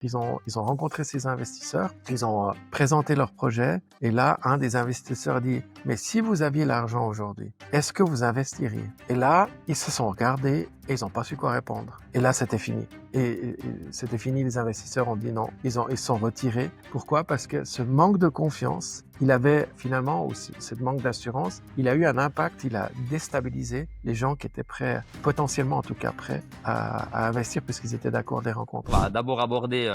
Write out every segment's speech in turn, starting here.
Ils ont rencontré ces investisseurs, ils ont présenté leur projet et là, un des investisseurs dit « Mais si vous aviez l'argent aujourd'hui, est-ce que vous investiriez ?» Et là, ils se sont regardés et ils n'ont pas su quoi répondre. Et là, c'était fini. Et c'était fini, les investisseurs ont dit non. Ils se sont retirés. Pourquoi? Parce que ce manque de confiance, il avait finalement aussi, ce manque d'assurance, il a eu un impact, il a déstabilisé les gens qui étaient prêts, potentiellement en tout cas prêts à investir puisqu'ils étaient d'accord de les rencontrer. On va d'abord aborder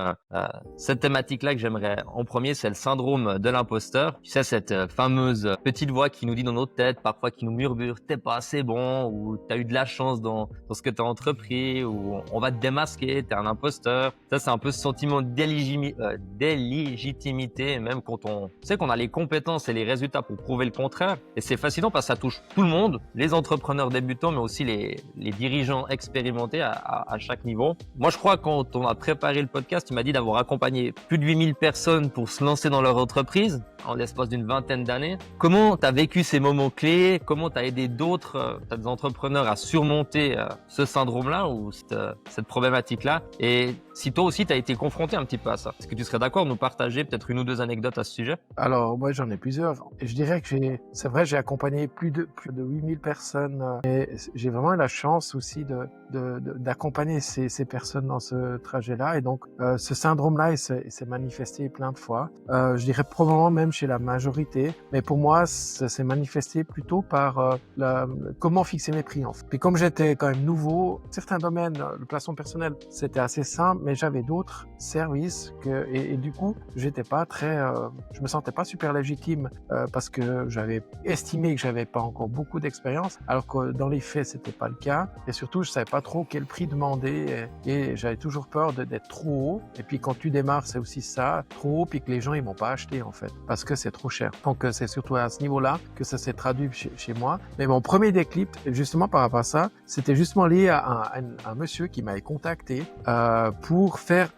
cette thématique-là que j'aimerais en premier, c'est le syndrome de l'imposteur. Tu sais, cette fameuse petite voix qui nous dit dans notre tête, parfois qui nous murmure « t'es pas assez bon » ou « t'as eu de la chance dans ce que t'as entrepris » ou « on va te démasquer, t'es un imposteur ». Ça, c'est un peu ce sentiment d'illégitimité, même quand on sait qu'on a les compétences et les résultats pour prouver le contraire. Et c'est fascinant parce que ça touche tout le monde, les entrepreneurs débutants, mais aussi les dirigeants expérimentés à chaque niveau. Moi, je crois quand on a préparé le podcast, tu m'as dit d'avoir accompagné plus de 8000 personnes pour se lancer dans leur entreprise en l'espace d'une vingtaine d'années. Comment tu as vécu ces moments clés? Comment tu as aidé d'autres des entrepreneurs à surmonter ce syndrome-là ou cette problématique-là? Et si toi aussi, tu as été confronté un petit peu à ça, est-ce que tu serais d'accord de nous partager peut-être une ou deux anecdotes à ce sujet? Alors, moi, j'en ai plusieurs. Et je dirais que c'est vrai, j'ai accompagné plus de 8000 personnes. Et j'ai vraiment eu la chance aussi d'accompagner ces personnes dans ce trajet-là. Et donc, ce syndrome-là, il s'est manifesté plein de fois. Je dirais probablement même chez la majorité. Mais pour moi, ça s'est manifesté plutôt par comment fixer mes prix, en fait. Puis comme j'étais quand même nouveau, certains domaines, le placement personnel, c'était assez simple, mais j'avais d'autres services et du coup, j'étais pas très, je me sentais pas super légitime parce que j'avais estimé que j'avais pas encore beaucoup d'expérience, alors que dans les faits, c'était pas le cas. Et surtout, je savais pas trop quel prix demander et j'avais toujours peur d'être trop haut. Et puis quand tu démarres, c'est aussi ça, trop haut, puis que les gens ils vont pas acheter en fait parce que c'est trop cher. Donc c'est surtout à ce niveau-là que ça s'est traduit chez moi. Mais mon premier déclic, justement par rapport à ça, c'était justement lié à un monsieur qui m'avait contacté pour faire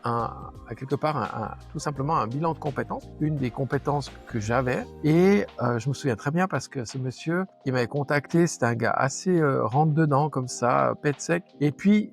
quelque part tout simplement un bilan de compétences, une des compétences que j'avais. Et je me souviens très bien parce que ce monsieur qui m'avait contacté, c'était un gars assez rentre-dedans comme ça, pète sec. Et puis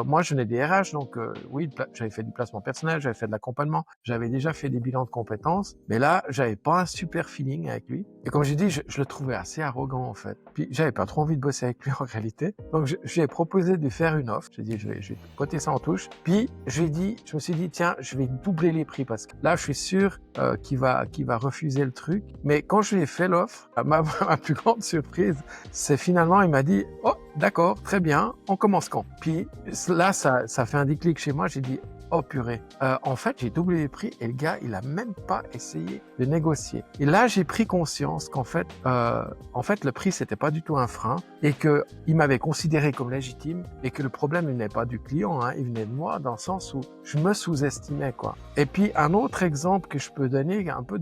moi, je venais des RH, donc oui, j'avais fait du placement personnel, j'avais fait de l'accompagnement, j'avais déjà fait des bilans de compétences, mais là, j'avais pas un super feeling avec lui. Et comme j'ai dit, je le trouvais assez arrogant en fait. Puis j'avais pas trop envie de bosser avec lui en réalité. Donc je lui ai proposé de faire une offre. J'ai dit, je vais coter ça en touche. Puis je me suis dit, tiens, je vais doubler les prix parce que là, je suis sûr qu'il va refuser le truc. Mais quand je lui ai fait l'offre, ma plus grande surprise, c'est finalement, il m'a dit, oh, d'accord, très bien, on commence quand? Puis là, ça fait un déclic chez moi. J'ai dit, oh purée. En fait, j'ai doublé les prix et le gars, il a même pas essayé de négocier. Et là, j'ai pris conscience qu'en fait, le prix, c'était pas du tout un frein et que il m'avait considéré comme légitime et que le problème, il n'est pas du client, hein, il venait de moi dans le sens où je me sous-estimais, quoi. Et puis, un autre exemple que je peux donner un peu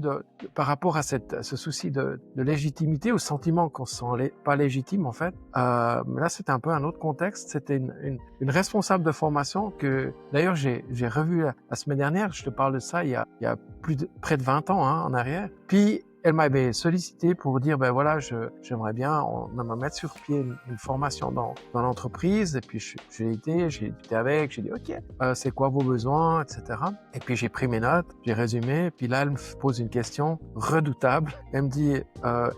par rapport à ce souci de légitimité, au sentiment qu'on se sent pas légitime, en fait. Là, c'était un peu un autre contexte. C'était une responsable de formation que, d'ailleurs, j'ai revu la semaine dernière. Je te parle de ça il y a près de 20 ans en arrière. Puis elle m'avait sollicité pour dire ben voilà, j'aimerais bien, on va mettre sur pied une formation dans l'entreprise. Et puis j'ai discuté avec, j'ai dit ok, c'est quoi vos besoins, etc. Et puis j'ai pris mes notes, j'ai résumé. Puis là elle me pose une question redoutable. Elle me dit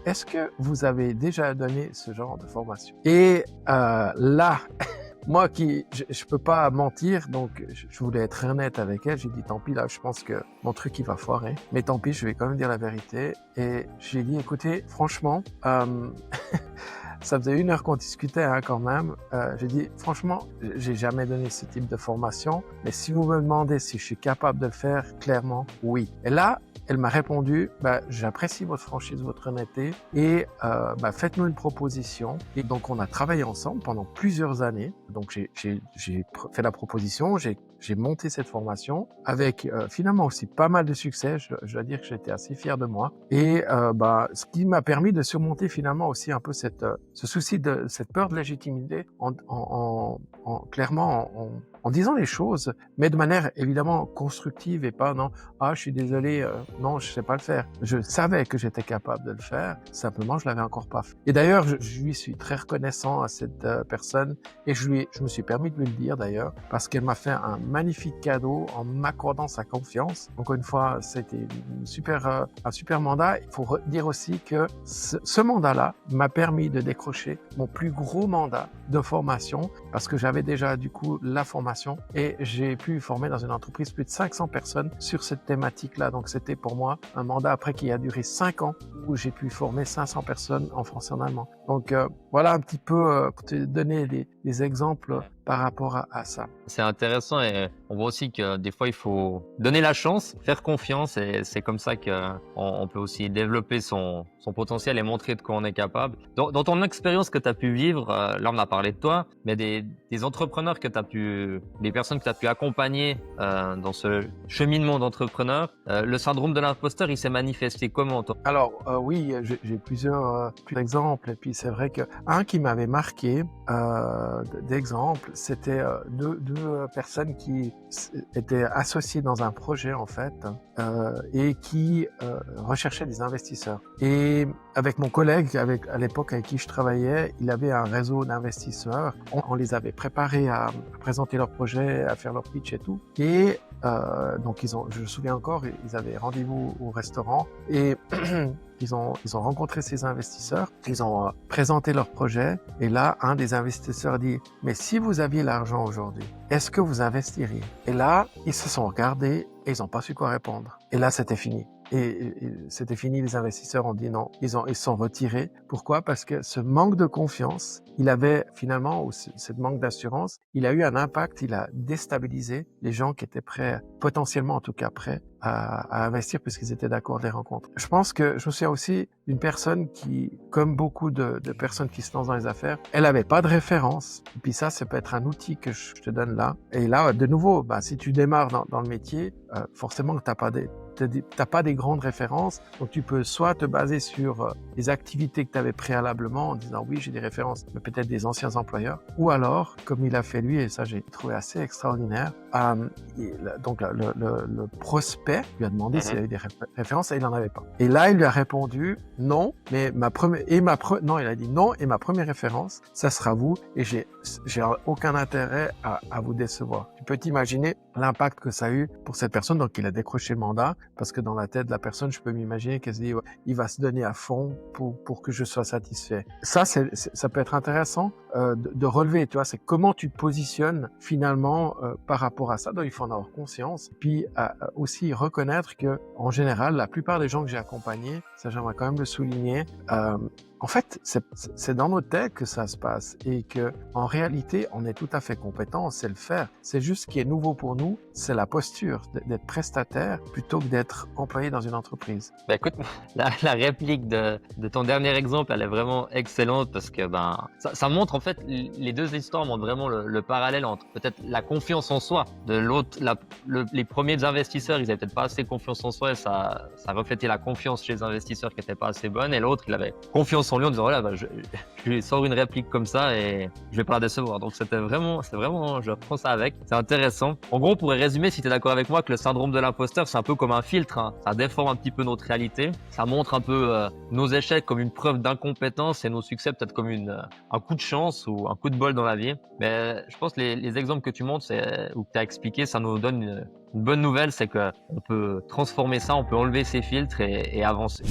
est-ce que vous avez déjà donné ce genre de formation? Et là moi je peux pas mentir, donc je voulais être honnête avec elle. J'ai dit tant pis, là je pense que mon truc il va foirer, mais tant pis, je vais quand même dire la vérité. Et j'ai dit écoutez, franchement, ça faisait 1 heure qu'on discutait quand même. J'ai dit franchement, j'ai jamais donné ce type de formation, mais si vous me demandez si je suis capable de le faire, clairement oui. Et là elle m'a répondu, j'apprécie votre franchise, votre honnêteté et faites-nous une proposition. Et donc on a travaillé ensemble pendant plusieurs années. Donc j'ai fait la proposition, j'ai monté cette formation avec finalement aussi pas mal de succès. Je dois dire que j'étais assez fier de moi. Et ce qui m'a permis de surmonter finalement aussi un peu ce souci de cette peur de légitimité clairement en disant les choses, mais de manière évidemment constructive et pas non, je suis désolé, non, je sais pas le faire. Je savais que j'étais capable de le faire, simplement je l'avais encore pas fait. Et d'ailleurs, je lui suis très reconnaissant à cette personne et je me suis permis de lui le dire d'ailleurs, parce qu'elle m'a fait un magnifique cadeau en m'accordant sa confiance. Encore une fois, c'était un super mandat. Il faut dire aussi que ce mandat-là m'a permis de décrocher mon plus gros mandat de formation parce que j'avais déjà du coup la formation et j'ai pu former dans une entreprise plus de 500 personnes sur cette thématique-là. Donc c'était pour moi un mandat après qui a duré 5 ans où j'ai pu former 500 personnes en français et en allemand. Donc voilà un petit peu pour te donner des exemples par rapport à ça. C'est intéressant et on voit aussi que des fois il faut donner la chance, faire confiance et c'est comme ça qu'on peut aussi développer son potentiel et montrer de quoi on est capable. Dans ton expérience que tu as pu vivre, là on a parlé de toi, mais des entrepreneurs des personnes que tu as pu accompagner dans ce cheminement d'entrepreneur, le syndrome de l'imposteur, il s'est manifesté comment toi? Alors oui, j'ai plusieurs exemples et puis c'est vrai que un qui m'avait marqué d'exemple, c'était deux personnes qui étaient associées dans un projet en fait et qui recherchaient des investisseurs. Et avec mon collègue, à l'époque avec qui je travaillais, il avait un réseau d'investisseurs. On les avait préparés à présenter leur projet, à faire leur pitch et tout. Et donc je me souviens encore, ils avaient rendez-vous au restaurant et ils ont rencontré ces investisseurs, ils ont présenté leur projet et là, un des investisseurs dit « Mais si vous aviez l'argent aujourd'hui, est-ce que vous investiriez ?» Et là, ils se sont regardés et ils n'ont pas su quoi répondre. Et là, c'était fini. Et c'était fini, les investisseurs ont dit non, ils se sont retirés. Pourquoi? Parce que ce manque de confiance, il avait finalement, ou ce manque d'assurance, il a eu un impact, il a déstabilisé les gens qui étaient prêts, potentiellement en tout cas prêts, à investir puisqu'ils étaient d'accord de les rencontrer. Je pense que je me souviens aussi d'une personne qui, comme beaucoup de personnes qui se lancent dans les affaires, elle avait pas de référence. Et puis ça peut être un outil que je te donne là. Et là, de nouveau, si tu démarres dans le métier, forcément que t'as pas des grandes références, donc tu peux soit te baser sur les activités que tu avais préalablement en disant oui, j'ai des références, mais peut-être des anciens employeurs, ou alors, comme il a fait lui, et ça j'ai trouvé assez extraordinaire, donc le prospect lui a demandé s'il avait des références et il n'en avait pas. Et là, il lui a répondu non, mais non, il a dit non, et ma première référence, ça sera vous, et j'ai aucun intérêt à vous décevoir. Tu peux t'imaginer l'impact que ça a eu pour cette personne, donc il a décroché le mandat, parce que dans la tête de la personne, je peux m'imaginer qu'elle se dit, ouais, il va se donner à fond pour que je sois satisfait. Ça peut être intéressant de relever, tu vois, c'est comment tu te positionnes finalement par rapport à ça. Donc il faut en avoir conscience. Puis aussi reconnaître que en général, la plupart des gens que j'ai accompagnés, ça j'aimerais quand même le souligner, en fait, c'est dans nos têtes que ça se passe et que en réalité, on est tout à fait compétent, on sait le faire. C'est juste ce qui est nouveau pour nous, c'est la posture d'être prestataire plutôt que d'être employé dans une entreprise. Bah écoute, la réplique de ton dernier exemple, elle est vraiment excellente parce que ça montre en fait, les deux histoires montrent vraiment le parallèle entre peut-être la confiance en soi de l'autre, les premiers investisseurs, ils avaient peut-être pas assez confiance en soi et ça reflétait la confiance chez les investisseurs qui était pas assez bonne, et l'autre, il avait confiance en lui en disant voilà, je lui sors une réplique comme ça et je vais pas la décevoir. Donc c'est vraiment, je prends ça avec. C'est intéressant. En gros, on pourrait résumer, si tu es d'accord avec moi, que le syndrome de l'imposteur, c'est un peu comme un filtre, hein. Ça déforme un petit peu notre réalité. Ça montre un peu nos échecs comme une preuve d'incompétence et nos succès peut-être comme un coup de chance ou un coup de bol dans la vie. Mais je pense que les exemples que tu montres ou que tu as expliqué, ça nous donne une bonne nouvelle, c'est qu'on peut transformer ça, on peut enlever ces filtres et avancer.